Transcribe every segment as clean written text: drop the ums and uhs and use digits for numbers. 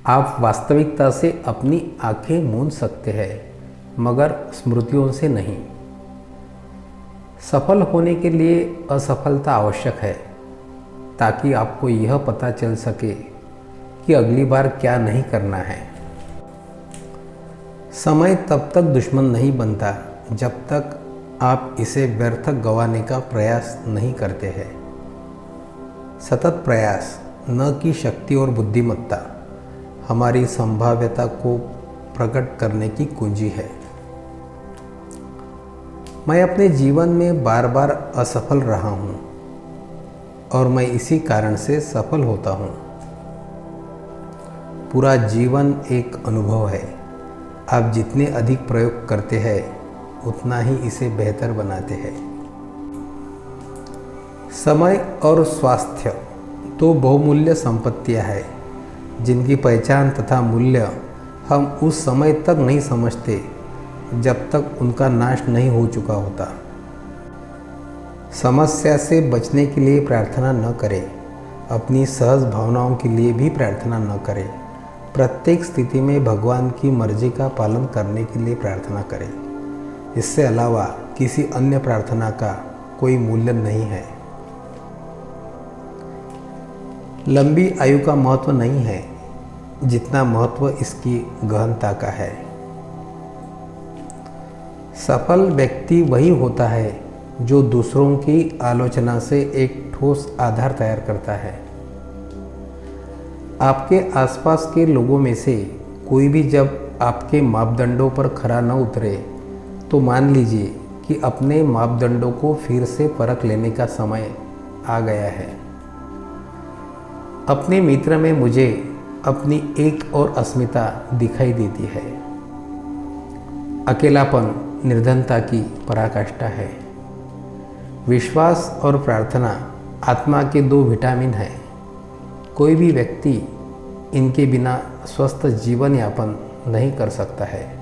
आप वास्तविकता से अपनी आंखें मूंद सकते हैं, मगर स्मृतियों से नहीं। सफल होने के लिए असफलता आवश्यक है, ताकि आपको यह पता चल सके कि अगली बार क्या नहीं करना है। समय तब तक दुश्मन नहीं बनता जब तक आप इसे व्यर्थ गंवाने का प्रयास नहीं करते हैं। सतत प्रयास, न कि शक्ति और बुद्धिमत्ता, हमारी संभाव्यता को प्रकट करने की कुंजी है। मैं अपने जीवन में बार बार असफल रहा हूँ और मैं इसी कारण से सफल होता हूँ। पूरा जीवन एक अनुभव है। आप जितने अधिक प्रयोग करते हैं, उतना ही इसे बेहतर बनाते हैं। समय और स्वास्थ्य दो बहुमूल्य संपत्तियां हैं, जिनकी पहचान तथा मूल्य हम उस समय तक नहीं समझते जब तक उनका नाश नहीं हो चुका होता। समस्या से बचने के लिए प्रार्थना न करें, अपनी सहज भावनाओं के लिए भी प्रार्थना न करें। प्रत्येक स्थिति में भगवान की मर्जी का पालन करने के लिए प्रार्थना करें। इससे अलावा किसी अन्य प्रार्थना का कोई मूल्य नहीं है। लंबी आयु का महत्व नहीं है, जितना महत्व इसकी गहनता का है। सफल व्यक्ति वही होता है जो दूसरों की आलोचना से एक ठोस आधार तैयार करता है। आपके आसपास के लोगों में से कोई भी जब आपके मापदंडों पर खरा न उतरे, तो मान लीजिए कि अपने मापदंडों को फिर से परख लेने का समय आ गया है। अपने मित्र में मुझे अपनी एक और अस्मिता दिखाई देती है। अकेलापन निर्धनता की पराकाष्ठा है। विश्वास और प्रार्थना आत्मा के दो विटामिन हैं। कोई भी व्यक्ति इनके बिना स्वस्थ जीवन यापन नहीं कर सकता है।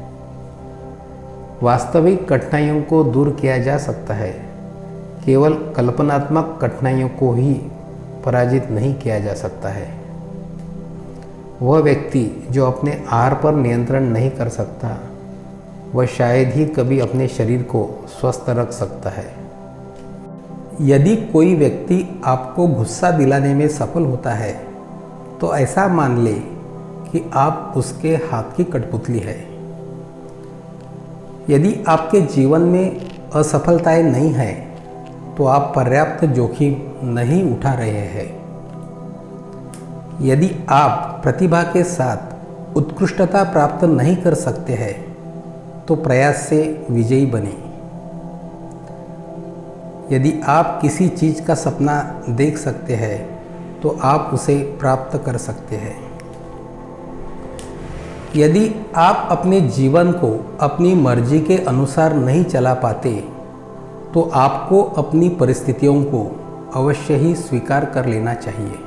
वास्तविक कठिनाइयों को दूर किया जा सकता है, केवल कल्पनात्मक कठिनाइयों को ही पराजित नहीं किया जा सकता है। वह व्यक्ति जो अपने आहार पर नियंत्रण नहीं कर सकता, वह शायद ही कभी अपने शरीर को स्वस्थ रख सकता है। यदि कोई व्यक्ति आपको गुस्सा दिलाने में सफल होता है, तो ऐसा मान ले कि आप उसके हाथ की कठपुतली है। यदि आपके जीवन में असफलताएं नहीं हैं, तो आप पर्याप्त जोखिम नहीं उठा रहे हैं। यदि आप प्रतिभा के साथ उत्कृष्टता प्राप्त नहीं कर सकते हैं, तो प्रयास से विजयी बने। यदि आप किसी चीज़ का सपना देख सकते हैं, तो आप उसे प्राप्त कर सकते हैं। यदि आप अपने जीवन को अपनी मर्जी के अनुसार नहीं चला पाते, तो आपको अपनी परिस्थितियों को अवश्य ही स्वीकार कर लेना चाहिए।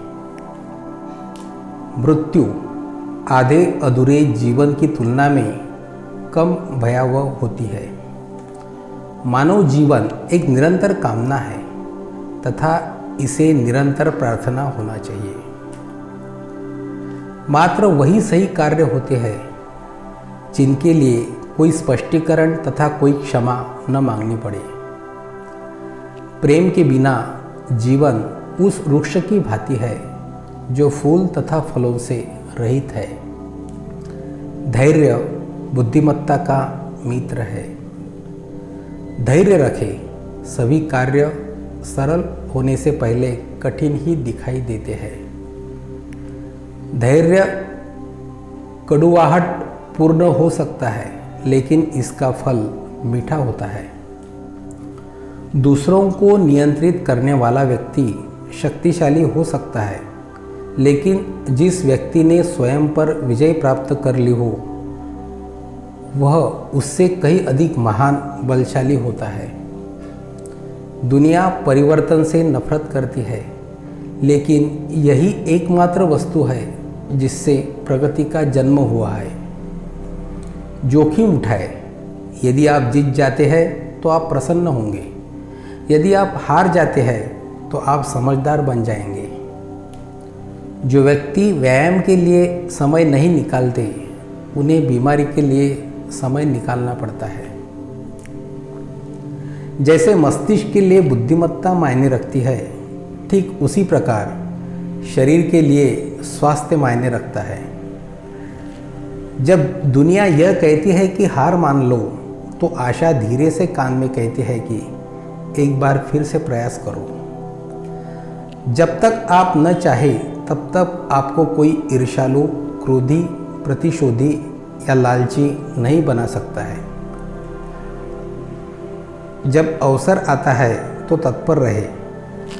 मृत्यु आधे अधूरे जीवन की तुलना में कम भयावह होती है। मानव जीवन एक निरंतर कामना है तथा इसे निरंतर प्रार्थना होना चाहिए। मात्र वही सही कार्य होते हैं जिनके लिए कोई स्पष्टीकरण तथा कोई क्षमा न मांगनी पड़े। प्रेम के बिना जीवन उस वृक्ष की भांति है जो फूल तथा फलों से रहित है। धैर्य बुद्धिमत्ता का मित्र है। धैर्य रखें। सभी कार्य सरल होने से पहले कठिन ही दिखाई देते हैं। धैर्य कड़ुवाहट पूर्ण हो सकता है, लेकिन इसका फल मीठा होता है। दूसरों को नियंत्रित करने वाला व्यक्ति शक्तिशाली हो सकता है, लेकिन जिस व्यक्ति ने स्वयं पर विजय प्राप्त कर ली हो, वह उससे कहीं अधिक महान बलशाली होता है। दुनिया परिवर्तन से नफरत करती है, लेकिन यही एकमात्र वस्तु है जिससे प्रगति का जन्म हुआ है। जोखिम उठाए। यदि आप जीत जाते हैं तो आप प्रसन्न होंगे। यदि आप हार जाते हैं तो आप समझदार बन जाएंगे। जो व्यक्ति व्यायाम के लिए समय नहीं निकालते, उन्हें बीमारी के लिए समय निकालना पड़ता है। जैसे मस्तिष्क के लिए बुद्धिमत्ता मायने रखती है, ठीक उसी प्रकार शरीर के लिए स्वास्थ्य मायने रखता है। जब दुनिया यह कहती है कि हार मान लो, तो आशा धीरे से कान में कहती है कि एक बार फिर से प्रयास करो। जब तक आप न चाहे तब तक आपको कोई ईर्ष्यालु, क्रोधी, प्रतिशोधी या लालची नहीं बना सकता है। जब अवसर आता है तो तत्पर रहे।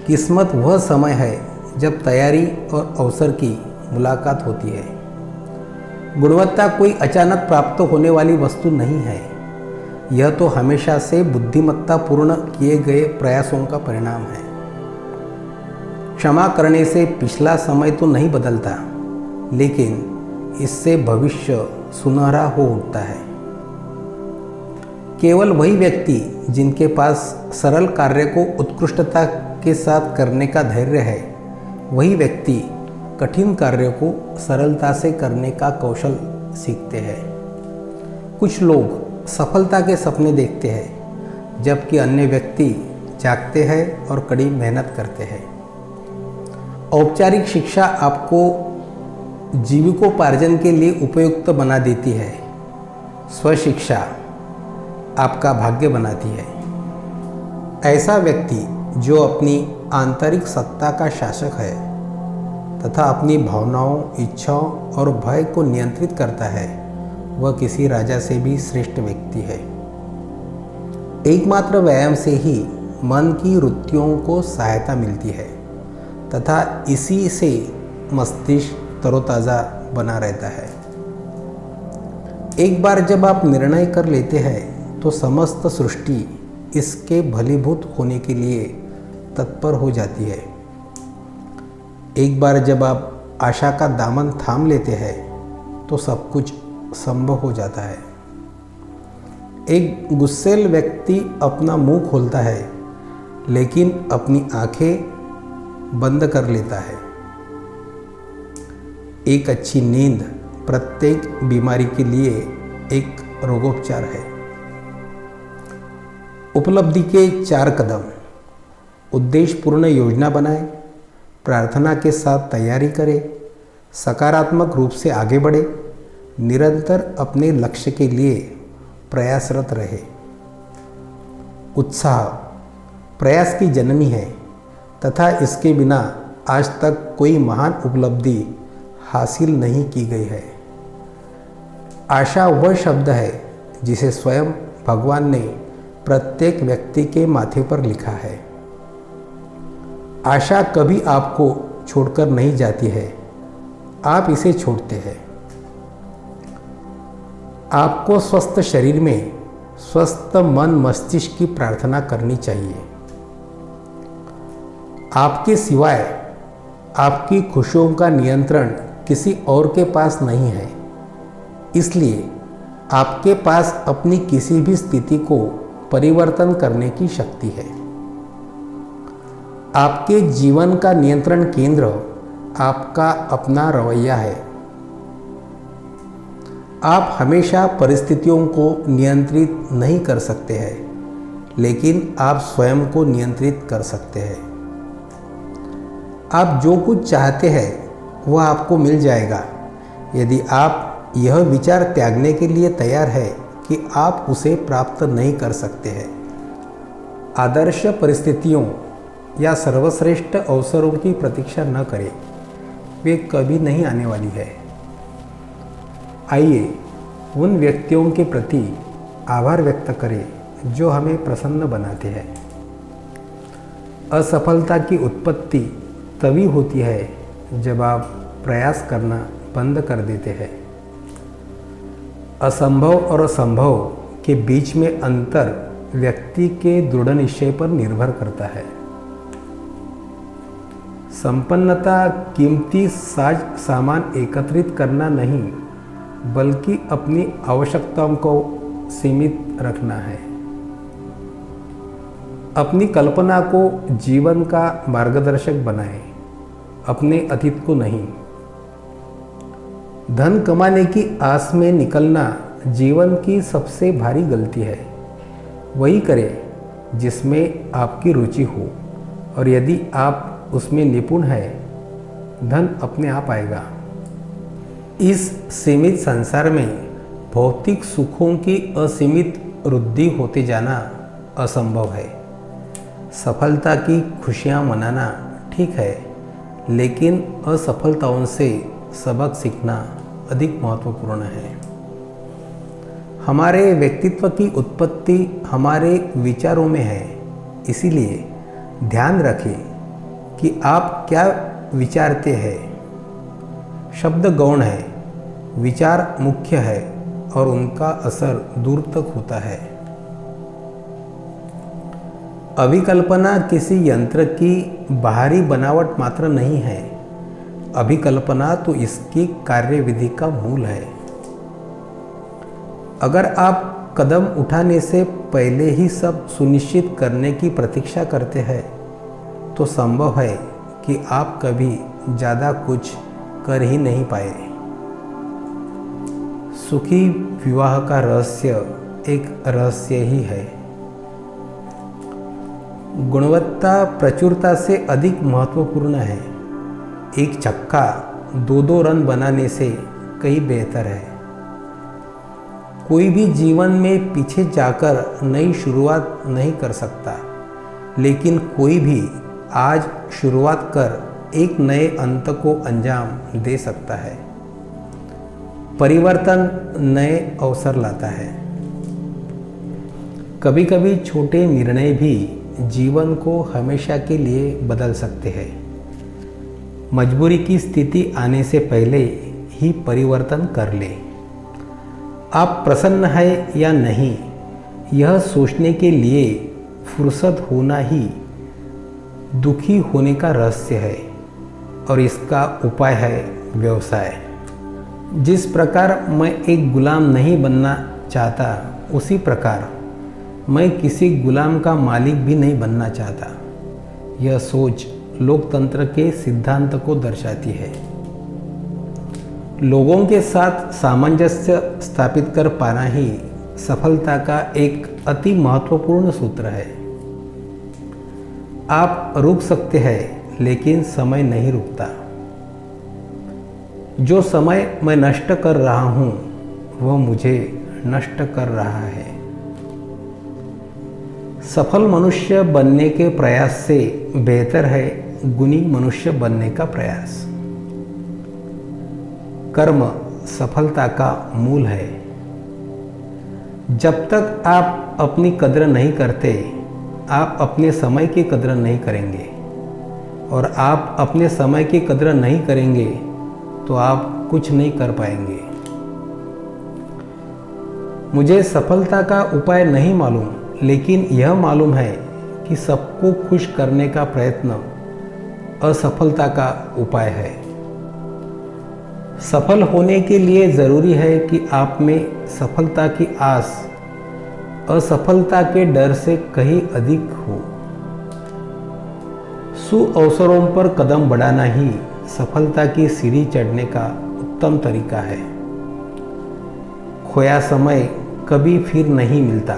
किस्मत वह समय है जब तैयारी और अवसर की मुलाकात होती है। गुणवत्ता कोई अचानक प्राप्त होने वाली वस्तु नहीं है, यह तो हमेशा से बुद्धिमत्तापूर्ण किए गए प्रयासों का परिणाम है। क्षमा करने से पिछला समय तो नहीं बदलता, लेकिन इससे भविष्य सुनहरा हो उठता है। केवल वही व्यक्ति जिनके पास सरल कार्य को उत्कृष्टता के साथ करने का धैर्य है, वही व्यक्ति कठिन कार्य को सरलता से करने का कौशल सीखते हैं। कुछ लोग सफलता के सपने देखते हैं, जबकि अन्य व्यक्ति जागते हैं और कड़ी मेहनत करते हैं। औपचारिक शिक्षा आपको जीविकोपार्जन के लिए उपयुक्त बना देती है, स्वशिक्षा आपका भाग्य बनाती है। ऐसा व्यक्ति जो अपनी आंतरिक सत्ता का शासक है तथा अपनी भावनाओं, इच्छाओं और भय को नियंत्रित करता है, वह किसी राजा से भी श्रेष्ठ व्यक्ति है। एकमात्र व्यायाम से ही मन की वृत्तियों को सहायता मिलती है तथा इसी से मस्तिष्क तरोताज़ा बना रहता है। एक बार जब आप निर्णय कर लेते हैं तो समस्त सृष्टि इसके भलीभूत होने के लिए तत्पर हो जाती है। एक बार जब आप आशा का दामन थाम लेते हैं तो सब कुछ संभव हो जाता है। एक गुस्सैल व्यक्ति अपना मुंह खोलता है, लेकिन अपनी आंखें बंद कर लेता है। एक अच्छी नींद प्रत्येक बीमारी के लिए एक रोगोपचार है। उपलब्धि के 4 कदम: उद्देश्यपूर्ण योजना बनाएं, प्रार्थना के साथ तैयारी करें, सकारात्मक रूप से आगे बढ़े, निरंतर अपने लक्ष्य के लिए प्रयासरत रहे। उत्साह प्रयास की जननी है तथा इसके बिना आज तक कोई महान उपलब्धि हासिल नहीं की गई है। आशा वह शब्द है जिसे स्वयं भगवान ने प्रत्येक व्यक्ति के माथे पर लिखा है। आशा कभी आपको छोड़कर नहीं जाती है, आप इसे छोड़ते हैं। आपको स्वस्थ शरीर में स्वस्थ मन मस्तिष्क की प्रार्थना करनी चाहिए। आपके सिवाय आपकी खुशियों का नियंत्रण किसी और के पास नहीं है, इसलिए आपके पास अपनी किसी भी स्थिति को परिवर्तन करने की शक्ति है। आपके जीवन का नियंत्रण केंद्र आपका अपना रवैया है। आप हमेशा परिस्थितियों को नियंत्रित नहीं कर सकते हैं, लेकिन आप स्वयं को नियंत्रित कर सकते हैं। आप जो कुछ चाहते हैं वह आपको मिल जाएगा, यदि आप यह विचार त्यागने के लिए तैयार है कि आप उसे प्राप्त नहीं कर सकते हैं। आदर्श परिस्थितियों या सर्वश्रेष्ठ अवसरों की प्रतीक्षा न करें, वे कभी नहीं आने वाली है। आइए उन व्यक्तियों के प्रति आभार व्यक्त करें जो हमें प्रसन्न बनाते हैं। असफलता की उत्पत्ति तभी होती है जब आप प्रयास करना बंद कर देते हैं। असंभव और संभव के बीच में अंतर व्यक्ति के दृढ़ निश्चय पर निर्भर करता है। संपन्नता कीमती साज सामान एकत्रित करना नहीं, बल्कि अपनी आवश्यकताओं को सीमित रखना है। अपनी कल्पना को जीवन का मार्गदर्शक बनाएं, अपने अतीत को नहीं। धन कमाने की आस में निकलना जीवन की सबसे भारी गलती है। वही करें जिसमें आपकी रुचि हो, और यदि आप उसमें निपुण हैं, धन अपने आप आएगा। इस सीमित संसार में भौतिक सुखों की असीमित वृद्धि होते जाना असंभव है। सफलता की खुशियाँ मनाना ठीक है, लेकिन असफलताओं से सबक सीखना अधिक महत्वपूर्ण है। हमारे व्यक्तित्व की उत्पत्ति हमारे विचारों में है, इसीलिए ध्यान रखें कि आप क्या विचारते हैं। शब्द गौण है, विचार मुख्य है और उनका असर दूर तक होता है। अभिकल्पना किसी यंत्र की बाहरी बनावट मात्र नहीं है, अभिकल्पना तो इसकी कार्यविधि का मूल है। अगर आप कदम उठाने से पहले ही सब सुनिश्चित करने की प्रतीक्षा करते हैं, तो संभव है कि आप कभी ज़्यादा कुछ कर ही नहीं पाए। सुखी विवाह का रहस्य एक रहस्य ही है। गुणवत्ता प्रचुरता से अधिक महत्वपूर्ण है। एक छक्का 2-2 रन बनाने से कहीं बेहतर है। कोई भी जीवन में पीछे जाकर नई शुरुआत नहीं कर सकता, लेकिन कोई भी आज शुरुआत कर एक नए अंत को अंजाम दे सकता है। परिवर्तन नए अवसर लाता है। कभी कभी छोटे निर्णय भी जीवन को हमेशा के लिए बदल सकते हैं। मजबूरी की स्थिति आने से पहले ही परिवर्तन कर ले। आप प्रसन्न हैं या नहीं, यह सोचने के लिए फुर्सत होना ही दुखी होने का रहस्य है, और इसका उपाय है व्यवसाय। जिस प्रकार मैं एक गुलाम नहीं बनना चाहता, उसी प्रकार मैं किसी गुलाम का मालिक भी नहीं बनना चाहता। यह सोच लोकतंत्र के सिद्धांत को दर्शाती है। लोगों के साथ सामंजस्य स्थापित कर पाना ही सफलता का एक अति महत्वपूर्ण सूत्र है। आप रुक सकते हैं, लेकिन समय नहीं रुकता। जो समय मैं नष्ट कर रहा हूँ, वह मुझे नष्ट कर रहा है। सफल मनुष्य बनने के प्रयास से बेहतर है गुणी मनुष्य बनने का प्रयास। कर्म सफलता का मूल है। जब तक आप अपनी कद्र नहीं करते, आप अपने समय की कद्र नहीं करेंगे, और आप अपने समय की कद्र नहीं करेंगे तो आप कुछ नहीं कर पाएंगे। मुझे सफलता का उपाय नहीं मालूम, लेकिन यह मालूम है कि सबको खुश करने का प्रयत्न असफलता का उपाय है। सफल होने के लिए ज़रूरी है कि आप में सफलता की आस असफलता के डर से कहीं अधिक हो। सुअवसरों पर कदम बढ़ाना ही सफलता की सीढ़ी चढ़ने का उत्तम तरीका है। खोया समय कभी फिर नहीं मिलता।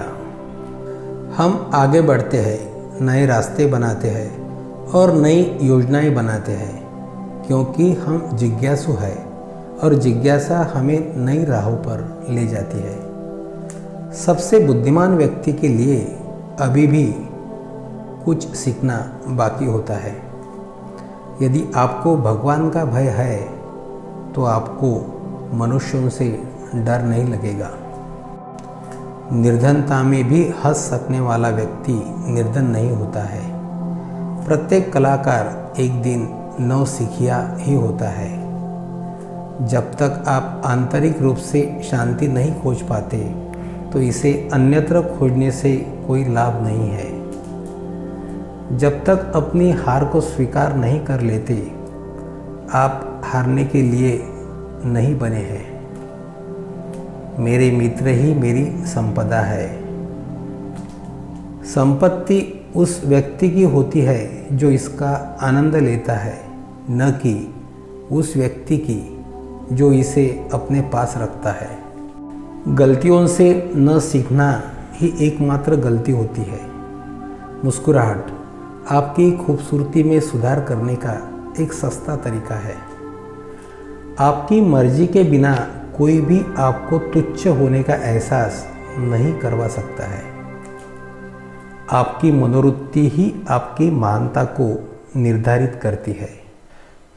हम आगे बढ़ते हैं, नए रास्ते बनाते हैं और नई योजनाएं बनाते हैं, क्योंकि हम जिज्ञासु हैं और जिज्ञासा हमें नई राहों पर ले जाती है। सबसे बुद्धिमान व्यक्ति के लिए अभी भी कुछ सीखना बाकी होता है। यदि आपको भगवान का भय है, तो आपको मनुष्यों से डर नहीं लगेगा। निर्धनता में भी हंस सकने वाला व्यक्ति निर्धन नहीं होता है। प्रत्येक कलाकार एक दिन नौसिखिया ही होता है। जब तक आप आंतरिक रूप से शांति नहीं खोज पाते, तो इसे अन्यत्र खोजने से कोई लाभ नहीं है। जब तक अपनी हार को स्वीकार नहीं कर लेते, आप हारने के लिए नहीं बने हैं। मेरे मित्र ही मेरी संपदा है। संपत्ति उस व्यक्ति की होती है जो इसका आनंद लेता है, न कि उस व्यक्ति की जो इसे अपने पास रखता है। गलतियों से न सीखना ही एकमात्र गलती होती है। मुस्कुराहट आपकी खूबसूरती में सुधार करने का एक सस्ता तरीका है। आपकी मर्जी के बिना कोई भी आपको तुच्छ होने का एहसास नहीं करवा सकता है। आपकी मनोवृत्ति ही आपकी महानता को निर्धारित करती है।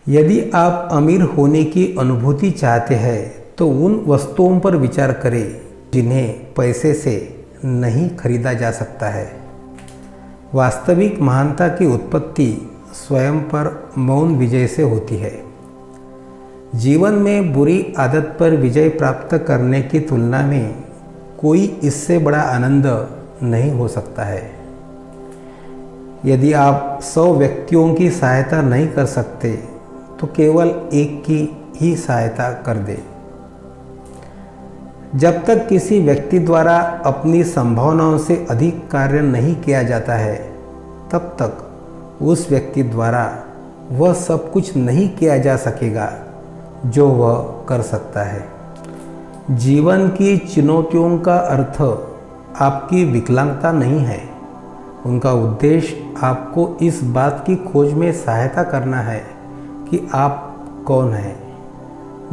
यदि आप अमीर होने की अनुभूति चाहते हैं तो उन वस्तुओं पर विचार करें जिन्हें पैसे से नहीं खरीदा जा सकता है। वास्तविक महानता की उत्पत्ति स्वयं पर मौन विजय से होती है। जीवन में बुरी आदत पर विजय प्राप्त करने की तुलना में कोई इससे बड़ा आनंद नहीं हो सकता है। यदि आप 100 व्यक्तियों की सहायता नहीं कर सकते तो केवल एक की ही सहायता कर दे। जब तक किसी व्यक्ति द्वारा अपनी संभावनाओं से अधिक कार्य नहीं किया जाता है तब तक उस व्यक्ति द्वारा वह सब कुछ नहीं किया जा सकेगा जो वह कर सकता है। जीवन की चुनौतियों का अर्थ आपकी विकलांगता नहीं है। उनका उद्देश्य आपको इस बात की खोज में सहायता करना है कि आप कौन हैं।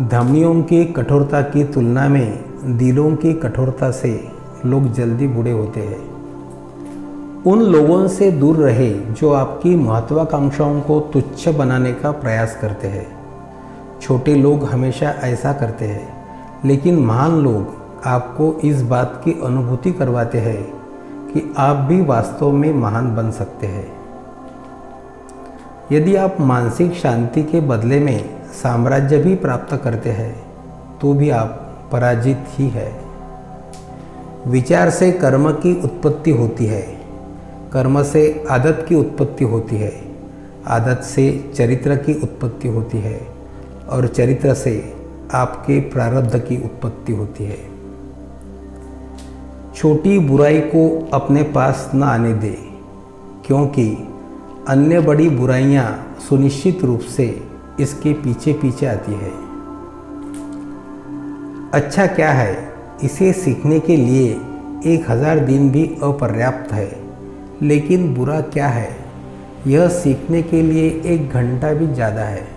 धमनियों की कठोरता की तुलना में दिलों की कठोरता से लोग जल्दी बूढ़े होते हैं। उन लोगों से दूर रहे जो आपकी महत्वाकांक्षाओं को तुच्छ बनाने का प्रयास करते हैं। छोटे लोग हमेशा ऐसा करते हैं, लेकिन महान लोग आपको इस बात की अनुभूति करवाते हैं कि आप भी वास्तव में महान बन सकते हैं। यदि आप मानसिक शांति के बदले में साम्राज्य भी प्राप्त करते हैं तो भी आप पराजित ही है। विचार से कर्म की उत्पत्ति होती है, कर्म से आदत की उत्पत्ति होती है, आदत से चरित्र की उत्पत्ति होती है और चरित्र से आपके प्रारब्ध की उत्पत्ति होती है। छोटी बुराई को अपने पास न आने दे, क्योंकि अन्य बड़ी बुराइयां सुनिश्चित रूप से इसके पीछे पीछे आती है। अच्छा क्या है, इसे सीखने के लिए 1000 दिन भी अपर्याप्त है, लेकिन बुरा क्या है, यह सीखने के लिए 1 घंटा भी ज़्यादा है।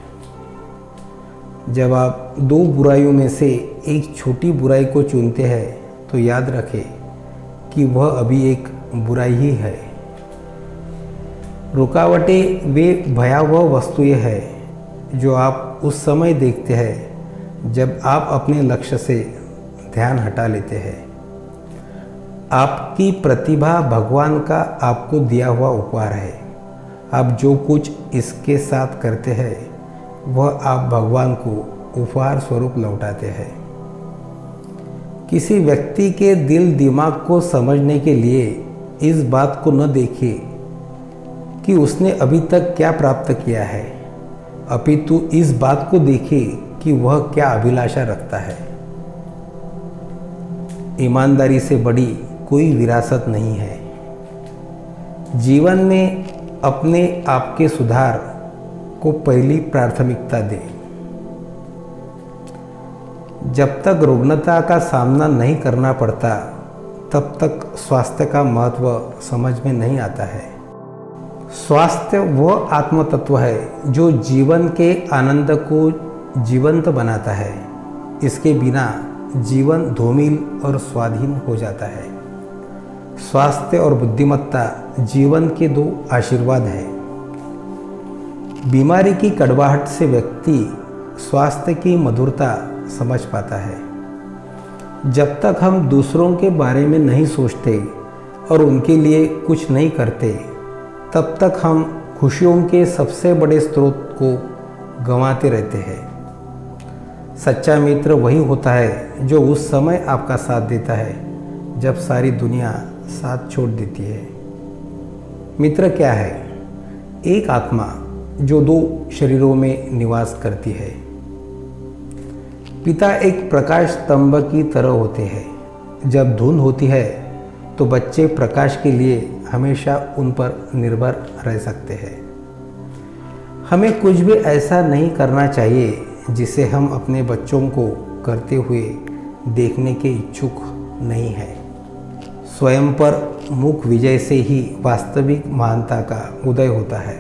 जब आप 2 बुराइयों में से एक छोटी बुराई को चुनते हैं तो याद रखें कि वह अभी एक बुराई ही है। रुकावटें वे भयावह वस्तुएं हैं जो आप उस समय देखते हैं जब आप अपने लक्ष्य से ध्यान हटा लेते हैं। आपकी प्रतिभा भगवान का आपको दिया हुआ उपहार है। आप जो कुछ इसके साथ करते हैं वह आप भगवान को उपहार स्वरूप लौटाते हैं। किसी व्यक्ति के दिल दिमाग को समझने के लिए इस बात को न देखें कि उसने अभी तक क्या प्राप्त किया है, अपितु इस बात को देखें कि वह क्या अभिलाषा रखता है। ईमानदारी से बड़ी कोई विरासत नहीं है। जीवन में अपने आप के सुधार को पहली प्राथमिकता दें। जब तक रुग्णता का सामना नहीं करना पड़ता तब तक स्वास्थ्य का महत्व समझ में नहीं आता है। स्वास्थ्य वह आत्म तत्व है जो जीवन के आनंद को जीवंत बनाता है। इसके बिना जीवन धूमिल और स्वाधीन हो जाता है। स्वास्थ्य और बुद्धिमत्ता जीवन के 2 आशीर्वाद हैं। बीमारी की कड़वाहट से व्यक्ति स्वास्थ्य की मधुरता समझ पाता है। जब तक हम दूसरों के बारे में नहीं सोचते और उनके लिए कुछ नहीं करते, तब तक हम खुशियों के सबसे बड़े स्रोत को गंवाते रहते हैं। सच्चा मित्र वही होता है जो उस समय आपका साथ देता है जब सारी दुनिया साथ छोड़ देती है। मित्र क्या है? एक आत्मा जो 2 शरीरों में निवास करती है। पिता एक प्रकाश स्तंभ की तरह होते हैं। जब धुंध होती है तो बच्चे प्रकाश के लिए हमेशा उन पर निर्भर रह सकते हैं। हमें कुछ भी ऐसा नहीं करना चाहिए जिसे हम अपने बच्चों को करते हुए देखने के इच्छुक नहीं हैं। स्वयं पर मूक विजय से ही वास्तविक महानता का उदय होता है।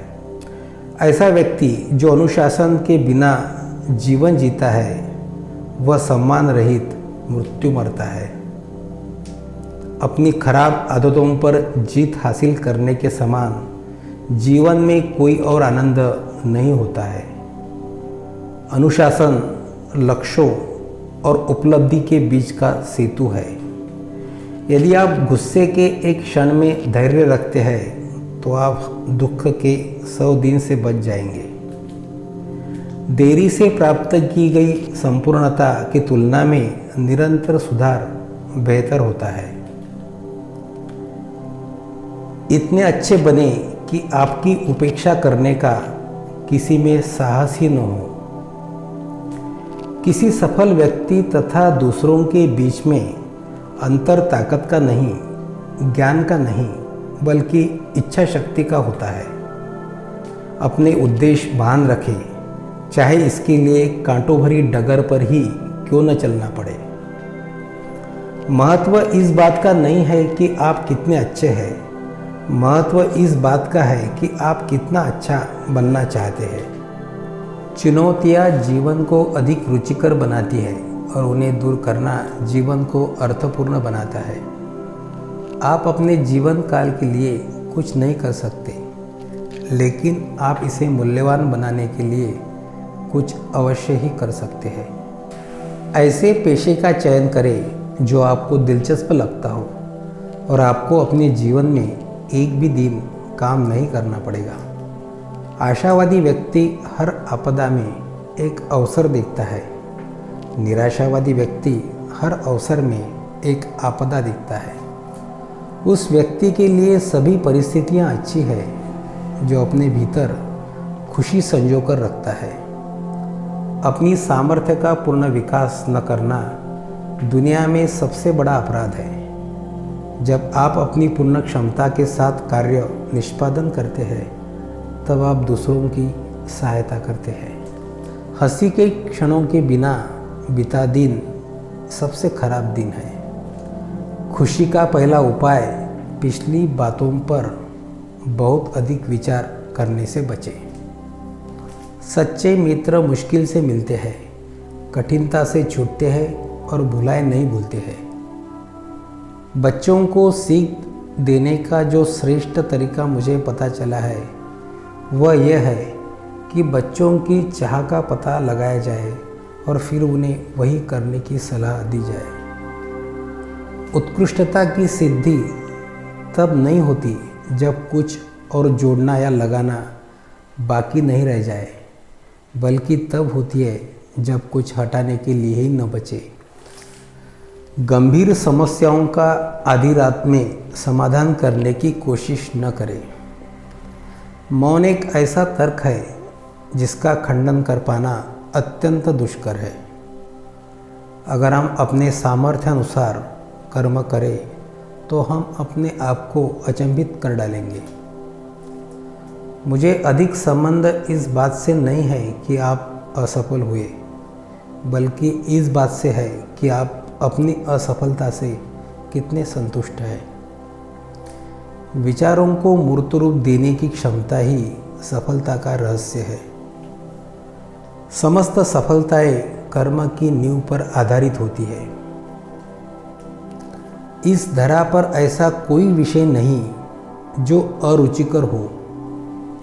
ऐसा व्यक्ति जो अनुशासन के बिना जीवन जीता है वह सम्मान रहित मृत्यु मरता है। अपनी खराब आदतों पर जीत हासिल करने के समान जीवन में कोई और आनंद नहीं होता है। अनुशासन लक्ष्यों और उपलब्धि के बीच का सेतु है। यदि आप गुस्से के एक क्षण में धैर्य रखते हैं तो आप दुख के 100 दिन से बच जाएंगे। देरी से प्राप्त की गई संपूर्णता की तुलना में निरंतर सुधार बेहतर होता है। इतने अच्छे बने कि आपकी उपेक्षा करने का किसी में साहस ही न हो। किसी सफल व्यक्ति तथा दूसरों के बीच में अंतर ताकत का नहीं, ज्ञान का नहीं, बल्कि इच्छा शक्ति का होता है। अपने उद्देश्य भान रखें, चाहे इसके लिए कांटों भरी डगर पर ही क्यों न चलना पड़े। महत्व इस बात का नहीं है कि आप कितने अच्छे हैं, महत्व इस बात का है कि आप कितना अच्छा बनना चाहते हैं। चुनौतियाँ जीवन को अधिक रुचिकर बनाती है और उन्हें दूर करना जीवन को अर्थपूर्ण बनाता है। आप अपने जीवन काल के लिए कुछ नहीं कर सकते, लेकिन आप इसे मूल्यवान बनाने के लिए कुछ अवश्य ही कर सकते हैं। ऐसे पेशे का चयन करें जो आपको दिलचस्प लगता हो और आपको अपने जीवन में एक भी दिन काम नहीं करना पड़ेगा। आशावादी व्यक्ति हर आपदा में एक अवसर देखता है। निराशावादी व्यक्ति हर अवसर में एक आपदा दिखता है। उस व्यक्ति के लिए सभी परिस्थितियां अच्छी है जो अपने भीतर खुशी संजो कर रखता है। अपनी सामर्थ्य का पूर्ण विकास न करना दुनिया में सबसे बड़ा अपराध है। जब आप अपनी पूर्ण क्षमता के साथ कार्य निष्पादन करते हैं तब आप दूसरों की सहायता करते हैं। हंसी के क्षणों के बिना बीता दिन सबसे खराब दिन है। खुशी का पहला उपाय पिछली बातों पर बहुत अधिक विचार करने से बचें। सच्चे मित्र मुश्किल से मिलते हैं, कठिनता से छूटते हैं और भुलाए नहीं भूलते हैं। बच्चों को सीख देने का जो श्रेष्ठ तरीका मुझे पता चला है वह यह है कि बच्चों की चाह का पता लगाया जाए और फिर उन्हें वही करने की सलाह दी जाए। उत्कृष्टता की सिद्धि तब नहीं होती जब कुछ और जोड़ना या लगाना बाकी नहीं रह जाए, बल्कि तब होती है जब कुछ हटाने के लिए ही न बचे। गंभीर समस्याओं का आधी रात में समाधान करने की कोशिश न करें। मौन एक ऐसा तर्क है जिसका खंडन कर पाना अत्यंत दुष्कर है। अगर हम अपने सामर्थ्य अनुसार कर्म करें तो हम अपने आप को अचंभित कर डालेंगे। मुझे अधिक संबंध इस बात से नहीं है कि आप असफल हुए, बल्कि इस बात से है कि आप अपनी असफलता से कितने संतुष्ट हैं। विचारों को मूर्त रूप देने की क्षमता ही सफलता का रहस्य है। समस्त सफलताएं कर्म की नींव पर आधारित होती है। इस धरा पर ऐसा कोई विषय नहीं जो अरुचिकर हो।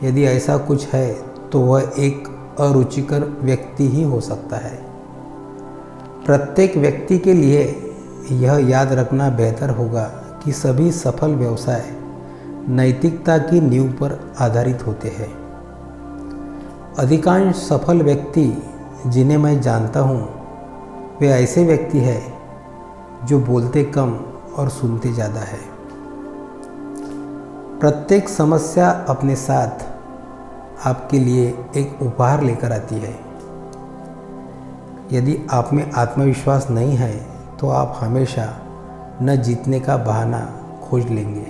यदि ऐसा कुछ है तो वह एक अरुचिकर व्यक्ति ही हो सकता है। प्रत्येक व्यक्ति के लिए यह याद रखना बेहतर होगा कि सभी सफल व्यवसाय नैतिकता की नींव पर आधारित होते हैं। अधिकांश सफल व्यक्ति जिन्हें मैं जानता हूँ वे ऐसे व्यक्ति हैं जो बोलते कम और सुनते ज़्यादा है। प्रत्येक समस्या अपने साथ आपके लिए एक उपहार लेकर आती है। यदि आप में आत्मविश्वास नहीं है तो आप हमेशा न जीतने का बहाना खोज लेंगे।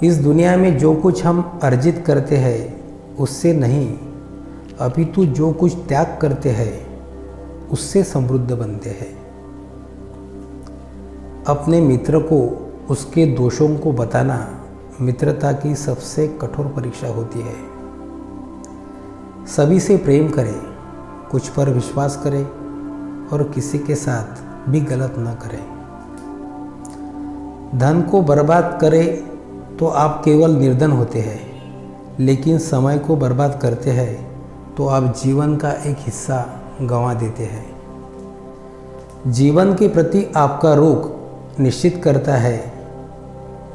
इस दुनिया में जो कुछ हम अर्जित करते हैं उससे नहीं, अपितु जो कुछ त्याग करते हैं उससे समृद्ध बनते हैं। अपने मित्र को उसके दोषों को बताना मित्रता की सबसे कठोर परीक्षा होती है। सभी से प्रेम करें, कुछ पर विश्वास करें और किसी के साथ भी गलत न करें। धन को बर्बाद करें तो आप केवल निर्धन होते हैं, लेकिन समय को बर्बाद करते हैं तो आप जीवन का एक हिस्सा गंवा देते हैं। जीवन के प्रति आपका रुख निश्चित करता है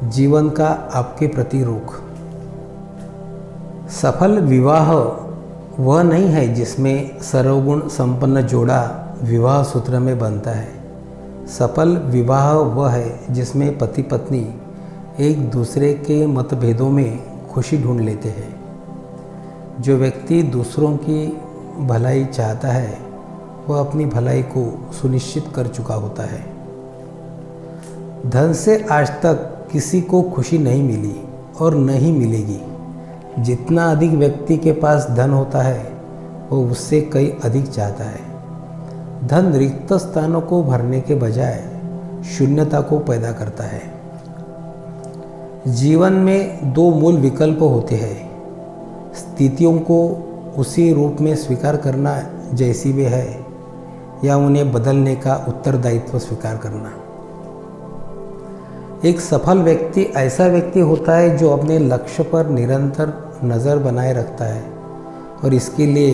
जीवन का आपके प्रति रुख। सफल विवाह वह नहीं है जिसमें सर्वगुण संपन्न जोड़ा विवाह सूत्र में बनता है। सफल विवाह वह है जिसमें पति पत्नी एक दूसरे के मतभेदों में खुशी ढूंढ लेते हैं। जो व्यक्ति दूसरों की भलाई चाहता है वह अपनी भलाई को सुनिश्चित कर चुका होता है। धन से आज तक किसी को खुशी नहीं मिली और नहीं मिलेगी। जितना अधिक व्यक्ति के पास धन होता है वो उससे कई अधिक चाहता है। धन रिक्त स्थानों को भरने के बजाय शून्यता को पैदा करता है। जीवन में दो मूल विकल्प होते हैं, स्थितियों को उसी रूप में स्वीकार करना जैसी वे है, या उन्हें बदलने का उत्तरदायित्व स्वीकार करना। एक सफल व्यक्ति ऐसा व्यक्ति होता है जो अपने लक्ष्य पर निरंतर नज़र बनाए रखता है और इसके लिए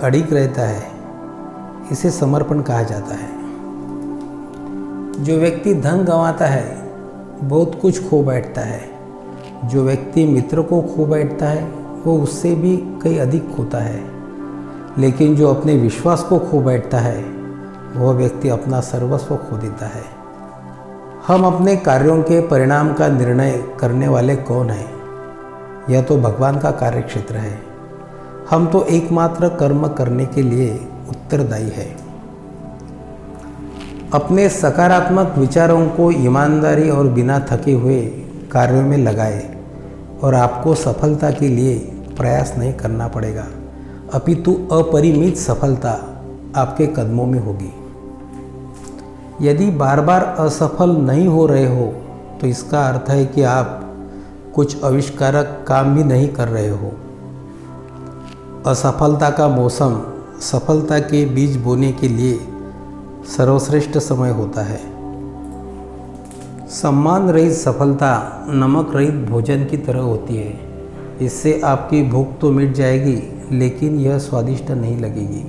अडिग रहता है। इसे समर्पण कहा जाता है। जो व्यक्ति धन गंवाता है बहुत कुछ खो बैठता है। जो व्यक्ति मित्र को खो बैठता है वो उससे भी कई अधिक खोता है। लेकिन जो अपने विश्वास को खो बैठता है वह व्यक्ति अपना सर्वस्व खो देता है। हम अपने कार्यों के परिणाम का निर्णय करने वाले कौन हैं? यह तो भगवान का कार्यक्षेत्र है। हम तो एकमात्र कर्म करने के लिए उत्तरदायी है। अपने सकारात्मक विचारों को ईमानदारी और बिना थके हुए कार्यों में लगाए और आपको सफलता के लिए प्रयास नहीं करना पड़ेगा, अपितु अपरिमित सफलता आपके कदमों में होगी। यदि बार बार असफल नहीं हो रहे हो तो इसका अर्थ है कि आप कुछ आविष्कारक काम भी नहीं कर रहे हो। असफलता का मौसम सफलता के बीज बोने के लिए सर्वश्रेष्ठ समय होता है। सम्मान रहित सफलता नमक रहित भोजन की तरह होती है। इससे आपकी भूख तो मिट जाएगी लेकिन यह स्वादिष्ट नहीं लगेगी।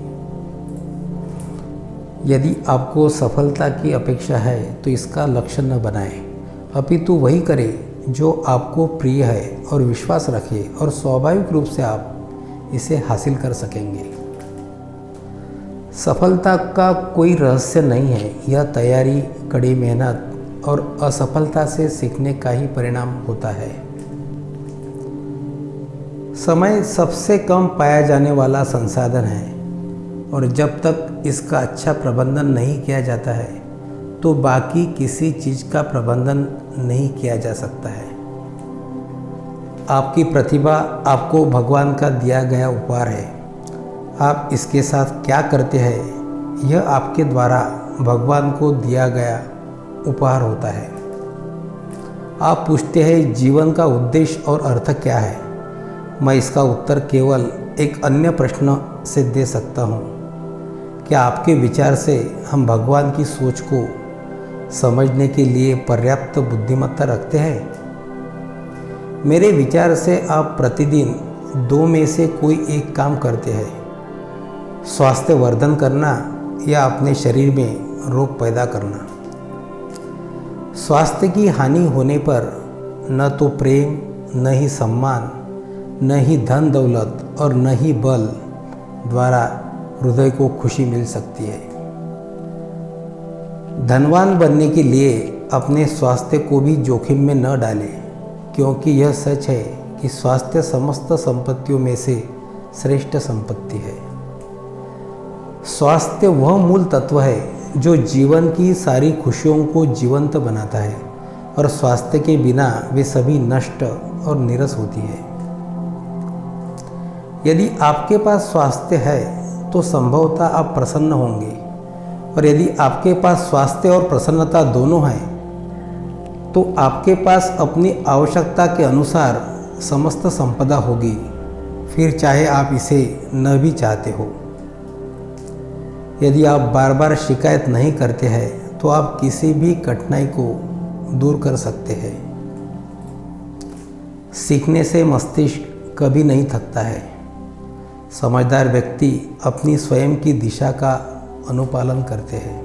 यदि आपको सफलता की अपेक्षा है तो इसका लक्ष्य न बनाएं, अपितु वही करें जो आपको प्रिय है और विश्वास रखें और स्वाभाविक रूप से आप इसे हासिल कर सकेंगे। सफलता का कोई रहस्य नहीं है, यह तैयारी, कड़ी मेहनत और असफलता से सीखने का ही परिणाम होता है। समय सबसे कम पाया जाने वाला संसाधन है और जब तक इसका अच्छा प्रबंधन नहीं किया जाता है तो बाकी किसी चीज़ का प्रबंधन नहीं किया जा सकता है। आपकी प्रतिभा आपको भगवान का दिया गया उपहार है। आप इसके साथ क्या करते हैं यह आपके द्वारा भगवान को दिया गया उपहार होता है। आप पूछते हैं जीवन का उद्देश्य और अर्थ क्या है? मैं इसका उत्तर केवल एक अन्य प्रश्न से दे सकता हूँ। क्या आपके विचार से हम भगवान की सोच को समझने के लिए पर्याप्त बुद्धिमत्ता रखते हैं? मेरे विचार से आप प्रतिदिन दो में से कोई एक काम करते हैं, स्वास्थ्य वर्धन करना या अपने शरीर में रोग पैदा करना। स्वास्थ्य की हानि होने पर न तो प्रेम, न ही सम्मान, न ही धन दौलत और न ही बल द्वारा हृदय को खुशी मिल सकती है। धनवान बनने के लिए अपने स्वास्थ्य को भी जोखिम में न डालें, क्योंकि यह सच है कि स्वास्थ्य समस्त संपत्तियों में से श्रेष्ठ संपत्ति है। स्वास्थ्य वह मूल तत्व है जो जीवन की सारी खुशियों को जीवंत बनाता है और स्वास्थ्य के बिना वे सभी नष्ट और नीरस होती है। यदि आपके पास स्वास्थ्य है तो संभवतः आप प्रसन्न होंगे, और यदि आपके पास स्वास्थ्य और प्रसन्नता दोनों हैं तो आपके पास अपनी आवश्यकता के अनुसार समस्त संपदा होगी, फिर चाहे आप इसे न भी चाहते हो। यदि आप बार बार शिकायत नहीं करते हैं तो आप किसी भी कठिनाई को दूर कर सकते हैं। सीखने से मस्तिष्क कभी नहीं थकता है। समझदार व्यक्ति अपनी स्वयं की दिशा का अनुपालन करते हैं।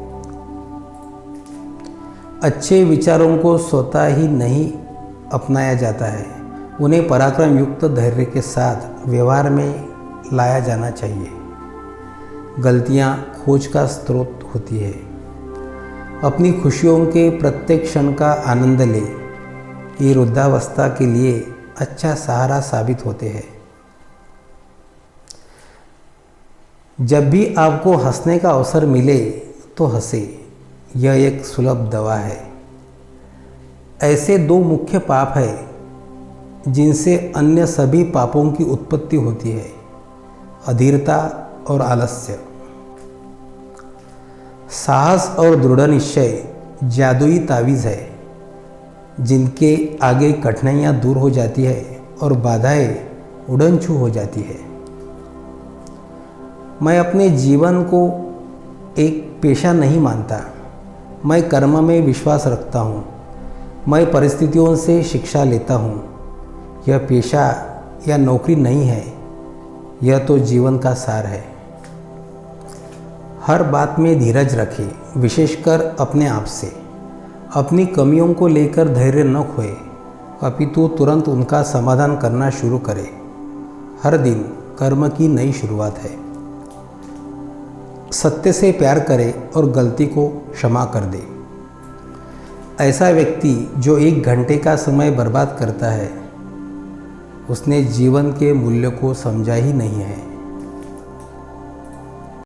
अच्छे विचारों को स्वतः ही नहीं अपनाया जाता है, उन्हें पराक्रम युक्त धैर्य के साथ व्यवहार में लाया जाना चाहिए। गलतियां खोज का स्रोत होती है। अपनी खुशियों के प्रत्येक क्षण का आनंद ले, ये वृद्धावस्था के लिए अच्छा सहारा साबित होते हैं। जब भी आपको हंसने का अवसर मिले तो हंसे, यह एक सुलभ दवा है। ऐसे दो मुख्य पाप हैं जिनसे अन्य सभी पापों की उत्पत्ति होती है, अधीरता और आलस्य। साहस और दृढ़ निश्चय जादुई तावीज़ है जिनके आगे कठिनाइयाँ दूर हो जाती है और बाधाएं उड़न छू हो जाती है। मैं अपने जीवन को एक पेशा नहीं मानता, मैं कर्म में विश्वास रखता हूँ। मैं परिस्थितियों से शिक्षा लेता हूँ। यह पेशा या नौकरी नहीं है, यह तो जीवन का सार है। हर बात में धीरज रखें, विशेषकर अपने आप से। अपनी कमियों को लेकर धैर्य न खोए, अपितु तुरंत उनका समाधान करना शुरू करें। हर दिन कर्म की नई शुरुआत है। सत्य से प्यार करे और गलती को क्षमा कर दे। ऐसा व्यक्ति जो 1 घंटे का समय बर्बाद करता है, उसने जीवन के मूल्य को समझा ही नहीं है।